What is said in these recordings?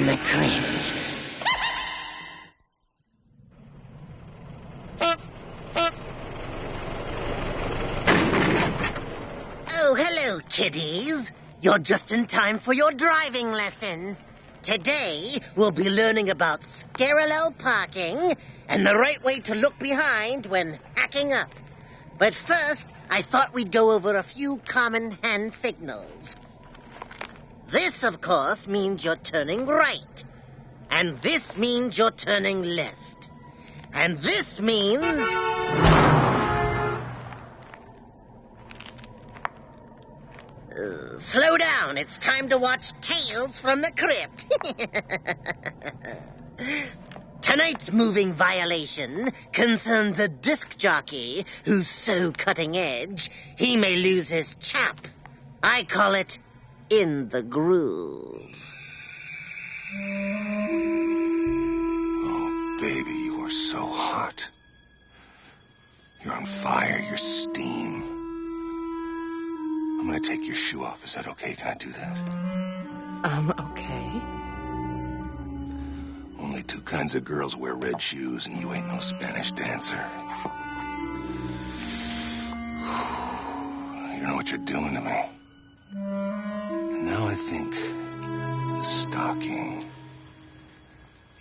from the crypt. Oh, hello, kiddies. You're just in time for your driving lesson. Today, we'll be learning about parallel parking and the right way to look behind when hacking up. But first, I thought we'd go over a few common hand signals. This, of course, means you're turning right. And this means you're turning left. And this means... slow down. It's time to watch Tales from the Crypt. Tonight's moving violation concerns a disc jockey who's so cutting edge, he may lose his chap. I call it In the Groove. Oh, baby, you are so hot. You're on fire. You're steam. I'm gonna take your shoe off. Is that okay? Can I do that? Okay. Only two kinds of girls wear red shoes, and you ain't no Spanish dancer. You know what you're doing to me. And now I think the stocking.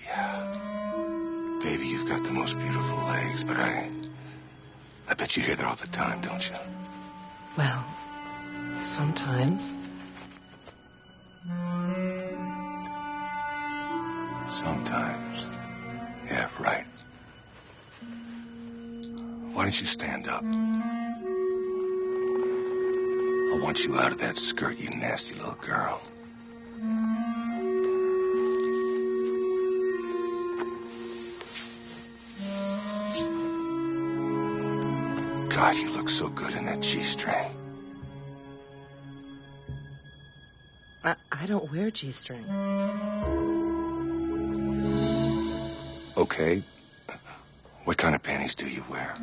Yeah. Baby, you've got the most beautiful legs, but I bet you hear that all the time, don't you? Well, sometimes. Sometimes. Yeah, right. Why don't you stand up? I want you out of that skirt, you nasty little girl. God, you look so good in that G-string. I don't wear G-strings. Okay. What kind of panties do you wear?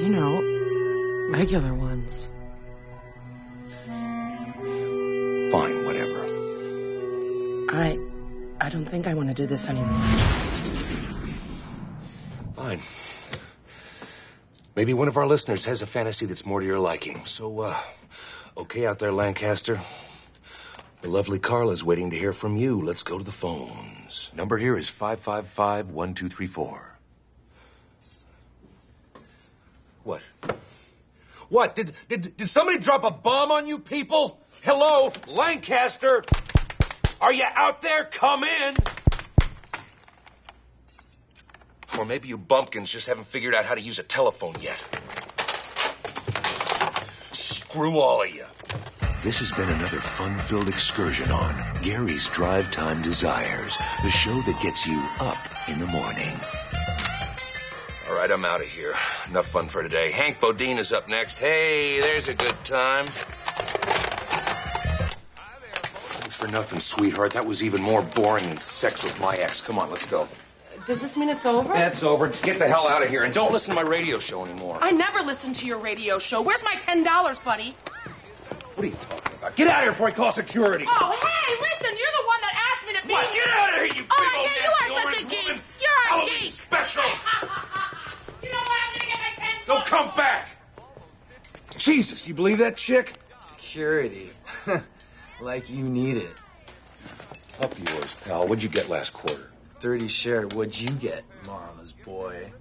You know, regular ones. Fine, whatever. I don't think I want to do this anymore. Fine. Maybe one of our listeners has a fantasy that's more to your liking. So, okay out there, Lancaster. The lovely Carla's waiting to hear from you. Let's go to the phones. Number here is 555-1234. What? What? Did somebody drop a bomb on you people? Hello, Lancaster? Are you out there? Come in. Or maybe you bumpkins just haven't figured out how to use a telephone yet. Screw all of you. This has been another fun-filled excursion on Gary's Drive Time Desires, the show that gets you up in the morning. All right, I'm out of here. Enough fun for today. Hank Bodine is up next. Hey, there's a good time. Thanks for nothing, sweetheart. That was even more boring than sex with my ex. Come on, let's go. Does this mean it's over? That's over. Just get the hell out of here and don't listen to my radio show anymore. I never listen to your radio show. Where's my $10, buddy? What are you talking about? Get out of here before I call security. Oh, hey, listen, you're the one that asked me to be... What? Get out of here, you big old you are nasty such a geek. woman. You're a Halloween geek. special. You know what? I'm gonna get my $10. Don't come back. Jesus, you believe that chick? Security. Like you need it. Up yours, pal. What'd you get last quarter? 30 share. What'd you get, mama's boy?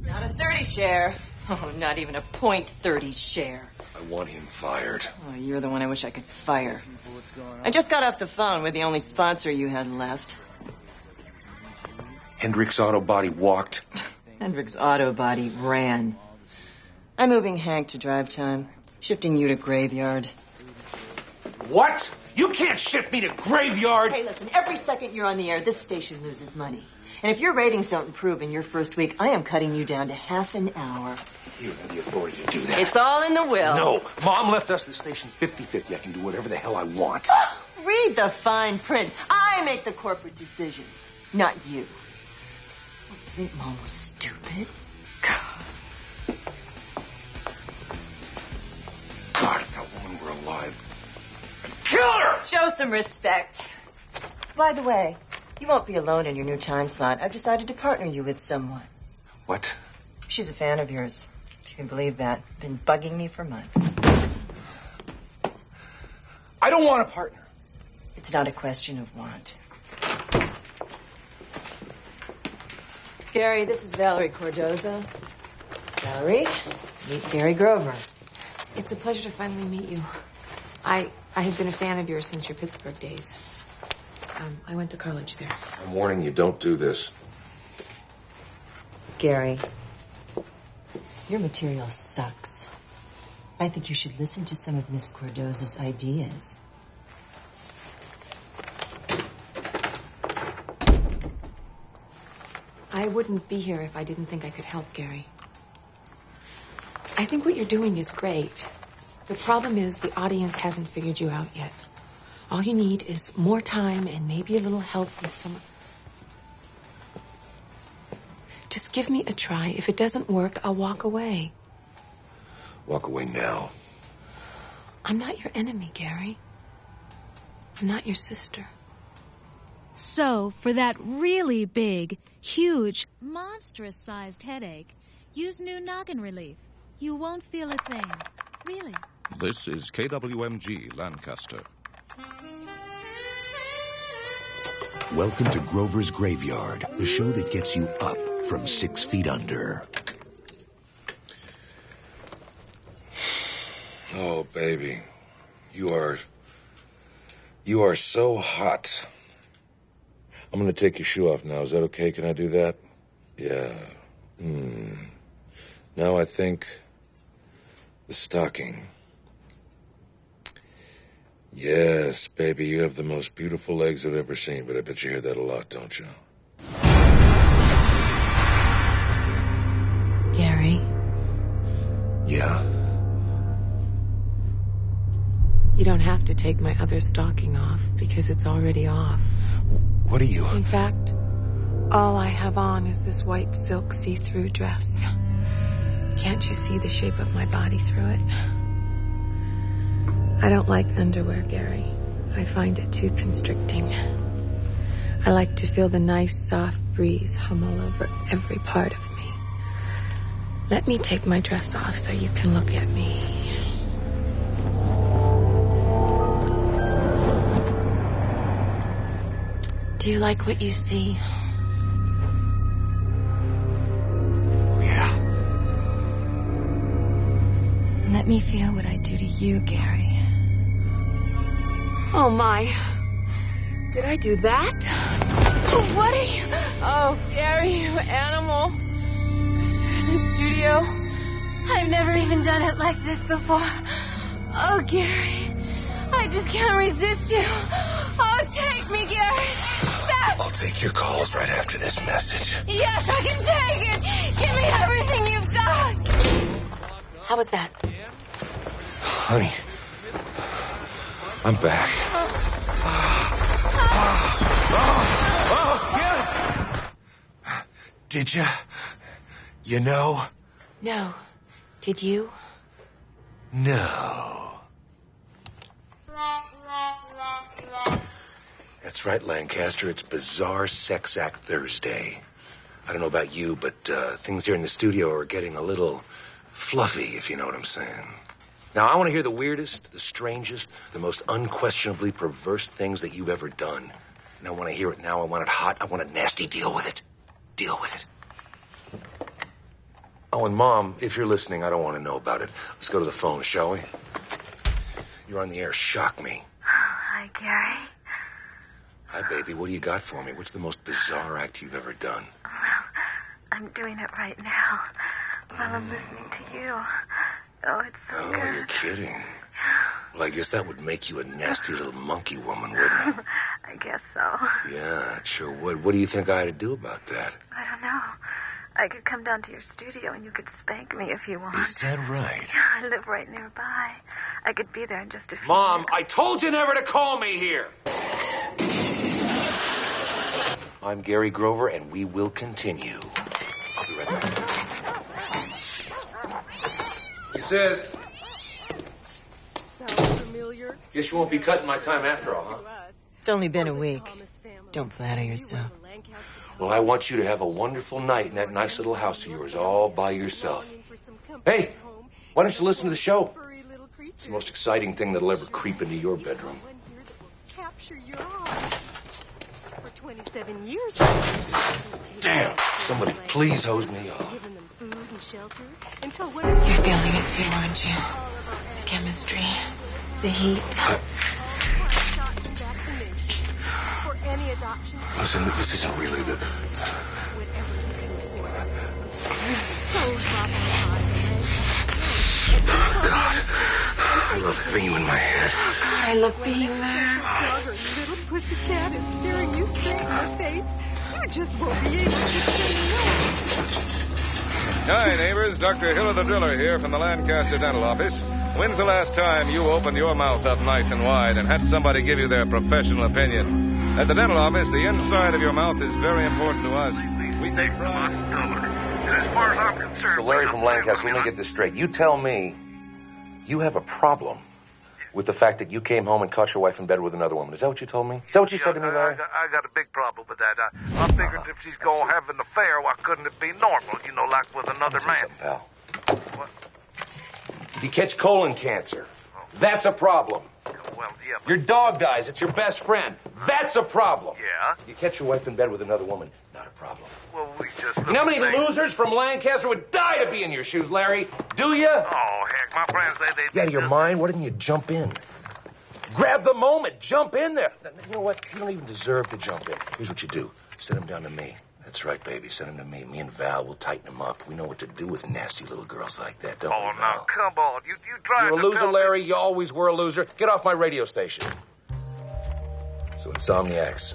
Not a 30 share. Oh, not even a .30 share. I want him fired. Oh, you're the one I wish I could fire. I just got off the phone with the only sponsor you had left. Hendricks Auto Body walked. Hendricks Auto Body ran. I'm moving Hank to drive time, shifting you to graveyard. What? You can't shift me to graveyard. Hey, listen, every second you're on the air, this station loses money. And if your ratings don't improve in your first week, I am cutting you down to half an hour. You don't have the authority to do that. It's all in the will. No. Mom left us the station 50-50. I can do whatever the hell I want. Read the fine print. I make the corporate decisions, not you. You think Mom was stupid? God. Show some respect. By the way, you won't be alone in your new time slot. I've decided to partner you with someone. What? She's a fan of yours, if you can believe that. Been bugging me for months. I don't want a partner. It's not a question of want. Gary, this is Valerie Cordoza. Valerie, meet Gary Grover. It's a pleasure to finally meet you. I have been a fan of yours since your Pittsburgh days. I went to college there. I'm warning you, don't do this. Gary, your material sucks. I think you should listen to some of Miss Cordoza's ideas. I wouldn't be here if I didn't think I could help, Gary. I think what you're doing is great. The problem is the audience hasn't figured you out yet. All you need is more time and maybe a little help with some... Just give me a try. If it doesn't work, I'll walk away. Walk away now. I'm not your enemy, Gary. I'm not your sister. So, for that really big, huge, monstrous-sized headache, use new noggin relief. You won't feel a thing. Really. This is KWMG Lancaster. Welcome to Grover's Graveyard, the show that gets you up from 6 feet under. Oh, baby. You are so hot. I'm going to take your shoe off now. Is that okay? Can I do that? Yeah. Now I think the stocking. Yes, baby, you have the most beautiful legs I've ever seen, but I bet you hear that a lot, don't you? Gary, Yeah? you don't have to take my other stocking off because it's already off. What are you? In fact, all I have on is this white silk see-through dress. Can't you see the shape of my body through it? I don't like underwear, Gary. I find it too constricting. I like to feel the nice, soft breeze hum all over every part of me. Let me take my dress off so you can look at me. Do you like what you see? Yeah. Let me feel what I do to you, Gary. Oh, my. Did I do that? What are you? Oh, Gary, you animal. In the studio. I've never even done it like this before. Oh, Gary. I just can't resist you. Oh, take me, Gary. Fast. I'll take your calls right after this message. Yes, I can take it. Give me everything you've got. How was that? Honey, I'm back. Yes! Did you? You know? No. Did you? No. That's right, Lancaster. It's Bizarre Sex Act Thursday. I don't know about you, but things here in the studio are getting a little fluffy, if you know what I'm saying. Now, I want to hear the weirdest, the strangest, the most unquestionably perverse things that you've ever done. And I want to hear it now. I want it hot. I want it nasty. Deal with it. Deal with it. Oh, and Mom, if you're listening, I don't want to know about it. Let's go to the phone, shall we? You're on the air. Shock me. Hi, Gary. Hi, baby. What do you got for me? What's the most bizarre act you've ever done? Well, I'm doing it right now while I'm listening to you. Oh, it's so Oh, good. you're kidding. Well, I guess that would make you a nasty little monkey woman, wouldn't it? I guess so. Yeah, it sure would. What do you think I ought to do about that? I don't know. I could come down to your studio and you could spank me if you want. Is that right? Yeah, I live right nearby. I could be there in just a few Mom, minutes. I told you never to call me here. I'm Gary Grover, and we will continue. I'll be right back. He says, Sounds familiar. Guess you won't be cutting my time after all, huh? It's only been a week. Don't flatter yourself. Well, I want you to have a wonderful night in that nice little house of yours all by yourself. Hey, why don't you listen to the show? It's the most exciting thing that'll ever creep into your bedroom. Capture your eye. For 27 years. Damn! Somebody please hose me off. Giving them food and shelter until when You're feeling it too, aren't you? The chemistry, the heat. for any adoption. Listen, this isn't really the... God, I love having you in my head. Oh, God, I love being there. Your little pussycat is staring you straight in the face. You just won't be able to say no. Hi, neighbors. Dr. Hiller the Driller here from the Lancaster Dental Office. When's the last time you opened your mouth up nice and wide and had somebody give you their professional opinion? At the dental office, the inside of your mouth is very important to us. We take pride. As far as I'm concerned... So Larry from Lancaster, let me get this straight. You tell me you have a problem with the fact that you came home and caught your wife in bed with another woman. Is that what you told me? Is that what you said to me, Larry? I got a big problem with that. I figured if she's going to have an affair, why couldn't it be normal? You know, like with another man. Pal. What? If you catch colon cancer, that's a problem. Well, yeah, but... Your dog dies. It's your best friend. That's a problem. Yeah? You catch your wife in bed with another woman. Not a problem. Well, we just... You know how many losers from Lancaster would die to be in your shoes, Larry? Do you? Oh, heck, my friends, they You out of your mind? Why didn't you jump in? Grab the moment. Jump in there. You know what? You don't even deserve to jump in. Here's what you do. Send him down to me. That's right, baby. Send him to me. Me and Val will tighten him up. We know what to do with nasty little girls like that, don't we, Val? now, come on. You tried You're a loser, Larry. You always were a loser. Get off my radio station. So, Insomniacs,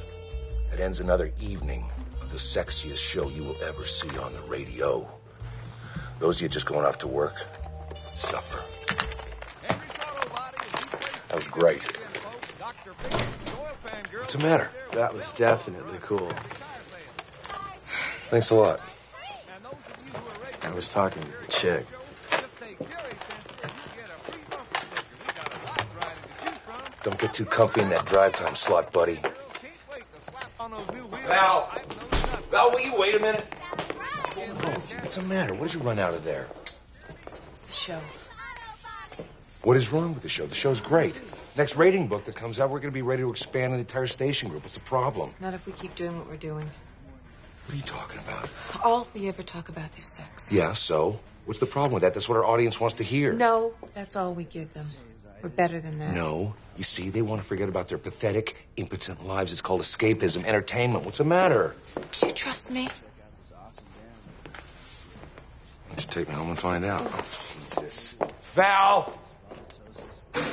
that ends another evening of the sexiest show you will ever see on the radio. Those of you just going off to work, suffer. That was great. What's the matter? That was definitely cool. Thanks a lot. I was talking to the chick. Don't get too comfy in that drive time slot, buddy. Val! Val, will you wait a minute? What's the matter? What did you run out of there? It's the show. What is wrong with the show? The show's great. Next rating book that comes out, we're going to be ready to expand the entire station group. What's the problem? Not if we keep doing what we're doing. What are you talking about? All we ever talk about is sex. Yeah, so? What's the problem with that? That's what our audience wants to hear. No, that's all we give them. We're better than that. No. You see, they want to forget about their pathetic, impotent lives. It's called escapism, entertainment. What's the matter? Do you trust me? Why don't you take me home and find out? Oh, Jesus. Val! Am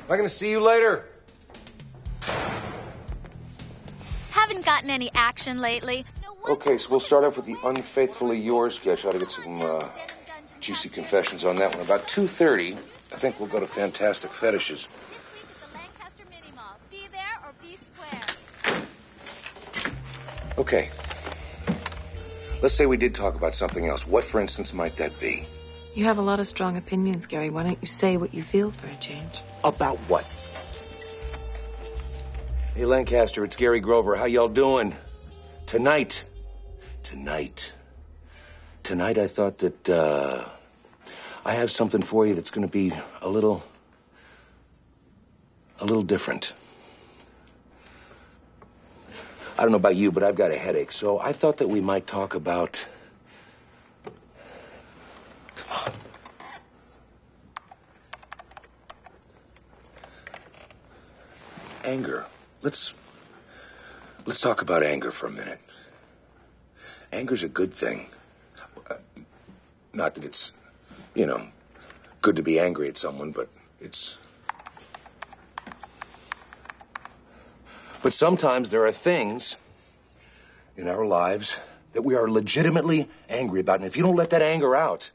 I going to see you later? Haven't gotten any action lately. Okay, so we'll start off with the Unfaithfully Yours sketch. I ought to get some juicy confessions on that one. About 2:30, I think we'll go to Fantastic Fetishes. Okay. Let's say we did talk about something else. What, for instance, might that be? You have a lot of strong opinions, Gary. Why don't you say what you feel for a change? About what? Hey, Lancaster, it's Gary Grover. How y'all doing? Tonight, I thought that, I have something for you that's going to be a little different. I don't know about you, but I've got a headache, so I thought that we might talk about... Come on. Anger. Let's talk about anger for a minute. Anger's a good thing. Not that it's, good to be angry at someone, but it's... But sometimes there are things in our lives that we are legitimately angry about. And if you don't let that anger out,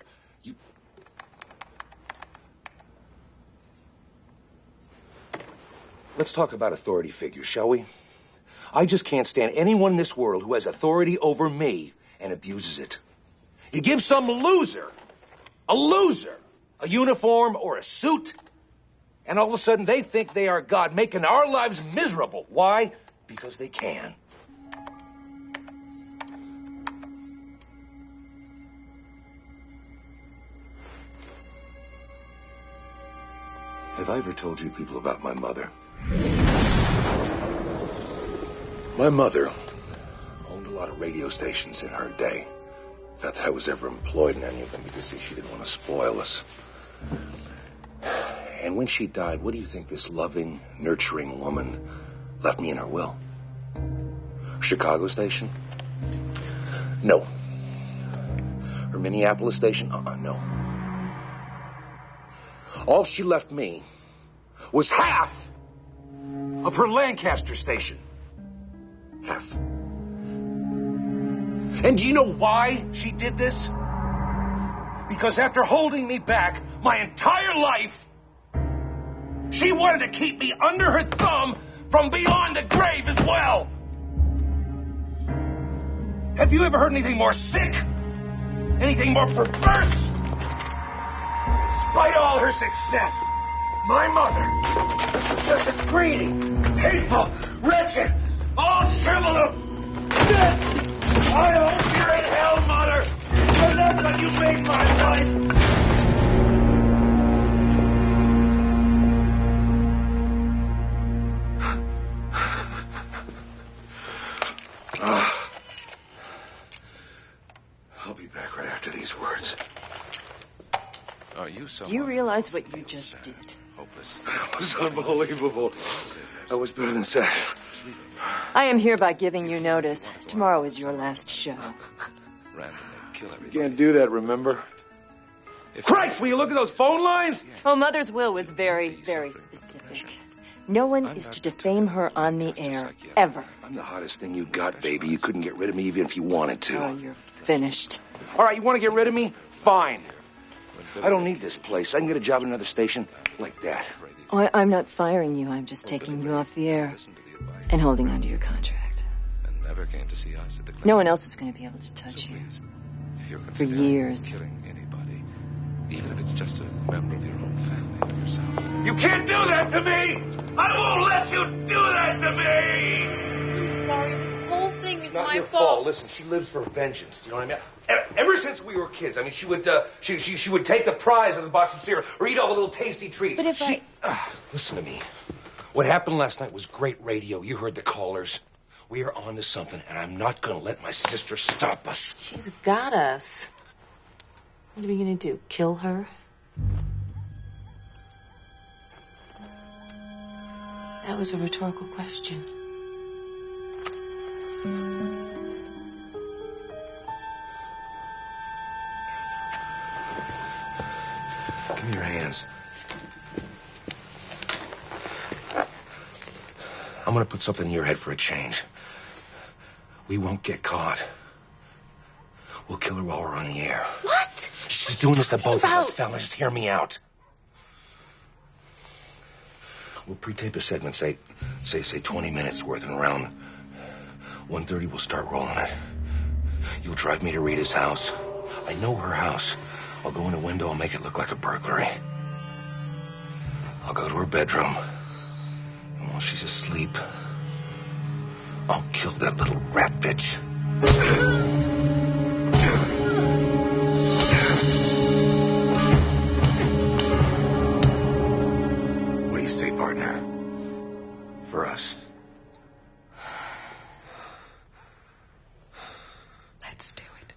Let's talk about authority figures, shall we? I just can't stand anyone in this world who has authority over me and abuses it. You give some loser, a uniform or a suit, And all of a sudden, they think they are God, making our lives miserable. Why? Because they can. Have I ever told you people about my mother? My mother owned a lot of radio stations in her day. Not that I was ever employed in any of them, because she didn't want to spoil us. And when she died, what do you think this loving, nurturing woman left me in her will? Chicago station? No. Her Minneapolis station? No. All she left me was half of her Lancaster station. Half. And do you know why she did this? Because after holding me back my entire life, she wanted to keep me under her thumb from beyond the grave as well. Have you ever heard anything more sick? Anything more perverse? Despite all her success, my mother was just a greedy, hateful, wretched, all shriveled up bitch. I hope you're in hell, Mother, because that's what you made my life. I'll be back right after these words. Are you so? Do you realize what you just did? Hopeless. That was unbelievable. That was better than sex. I am hereby giving you notice. Tomorrow is your last show. Kill everybody. You can't do that, remember? Christ, will you look at those phone lines? Oh, Mother's will was very, very specific. No one is to defame her on the air, ever. I'm the hottest thing you got, baby. You couldn't get rid of me even if you wanted to. Oh, you're finished. All right, you want to get rid of me? Fine. I don't need this place. I can get a job at another station like that. Oh, I'm not firing you. I'm just taking you off the air and holding onto your contract. And never came to see us at the clinic. No one else is going to be able to touch you. If you're for years. Killing anybody, even if it's just a member of your own family or yourself. You can't do that to me! I won't let you do that to me! I'm sorry. This whole thing is Not my your fault. Listen, she lives for vengeance. Do you know what I mean? Ever since we were kids, I mean, she would she would take the prize of the box of cereal or eat all the little tasty treats. But if listen to me. What happened last night was great radio. You heard the callers. We are on to something, and I'm not going to let my sister stop us. She's got us. What are we going to do? Kill her? That was a rhetorical question. Give me your hands. I'm going to put something in your head for a change. We won't get caught. We'll kill her while we're on the air. What? She's doing this to both of us, fellas. Just hear me out. We'll pre-tape a segment, say 20 minutes worth, and around 1:30 we'll start rolling it. You'll drive me to Rita's house. I know her house. I'll go in a window and make it look like a burglary. I'll go to her bedroom. And while she's asleep, I'll kill that little rat bitch. What do you say, partner? For us. Let's do it.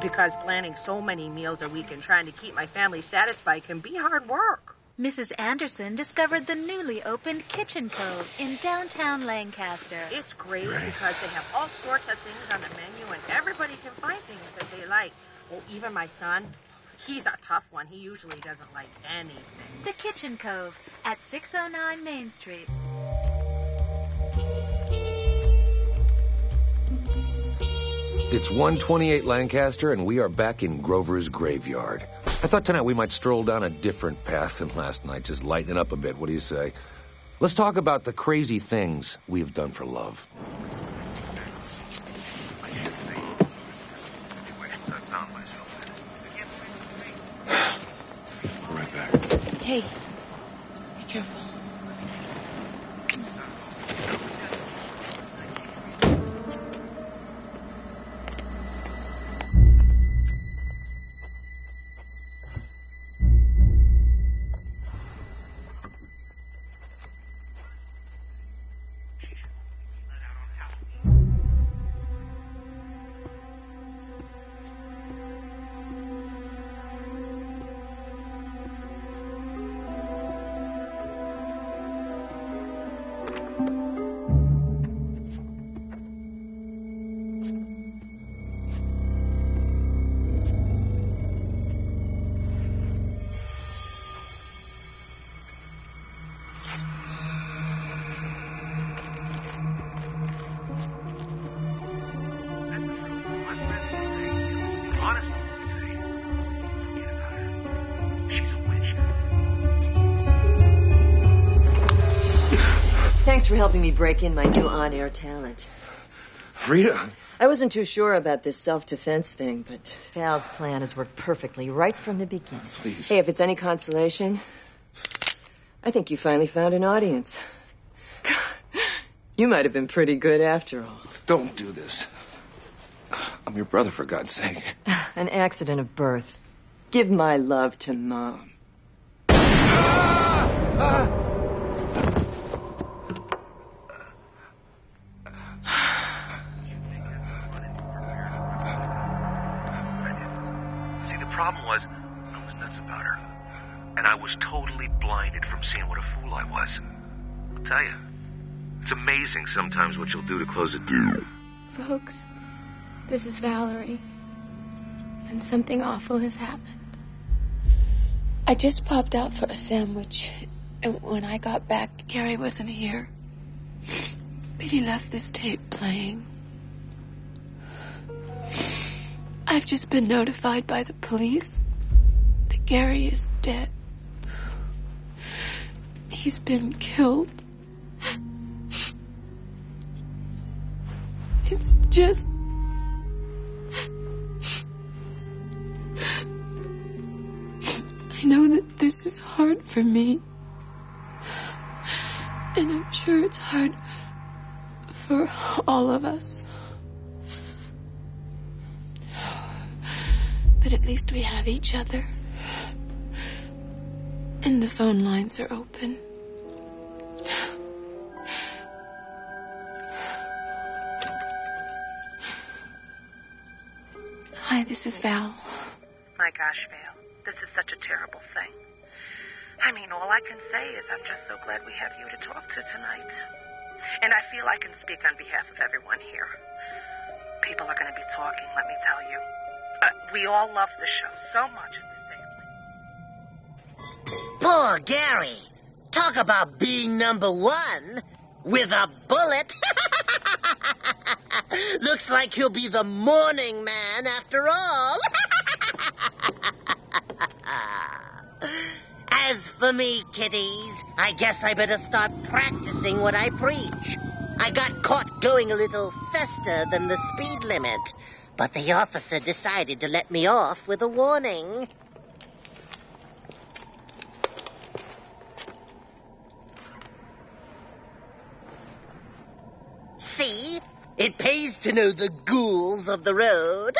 Because planning so many meals a week and trying to keep my family satisfied can be hard work. Mrs. Anderson discovered the newly opened Kitchen Cove in downtown Lancaster. It's great because they have all sorts of things on the menu and everybody can find things that they like. Oh, even my son, he's a tough one. He usually doesn't like anything. The Kitchen Cove at 609 Main Street. It's 128 Lancaster, and we are back in Grover's graveyard. I thought tonight we might stroll down a different path than last night, just lighten it up a bit. What do you say? Let's talk about the crazy things we have done for love. Hey, be careful. Thanks for helping me break in my new on-air talent. Rita? I wasn't too sure about this self-defense thing, but Val's plan has worked perfectly right from the beginning. Please. Hey, if it's any consolation, I think you finally found an audience. You might have been pretty good after all. Don't do this. I'm your brother, for God's sake. An accident of birth. Give my love to Mom. See, the problem was, I was nuts about her. And I was totally blinded from seeing what a fool I was. I'll tell you, it's amazing sometimes what you'll do to close a deal. Folks, this is Valerie. And something awful has happened. I just popped out for a sandwich. And when I got back, Gary wasn't here. But he left this tape playing. I've just been notified by the police that Gary is dead. He's been killed. It's just... I know that this is hard for me. And I'm sure it's hard for all of us. But at least we have each other. And the phone lines are open. Hi, this is Val. My gosh, Val, this is such a terrible thing. I mean, all I can say is I'm just so glad we have you to talk to tonight. And I feel I can speak on behalf of everyone here. People are going to be talking, let me tell you. We all love the show so much in this day. Poor Gary. Talk about being number one with a bullet. Looks like he'll be the morning man after all. As for me, kiddies, I guess I better start practicing what I preach. I got caught going a little faster than the speed limit, but the officer decided to let me off with a warning. See? It pays to know the ghouls of the road.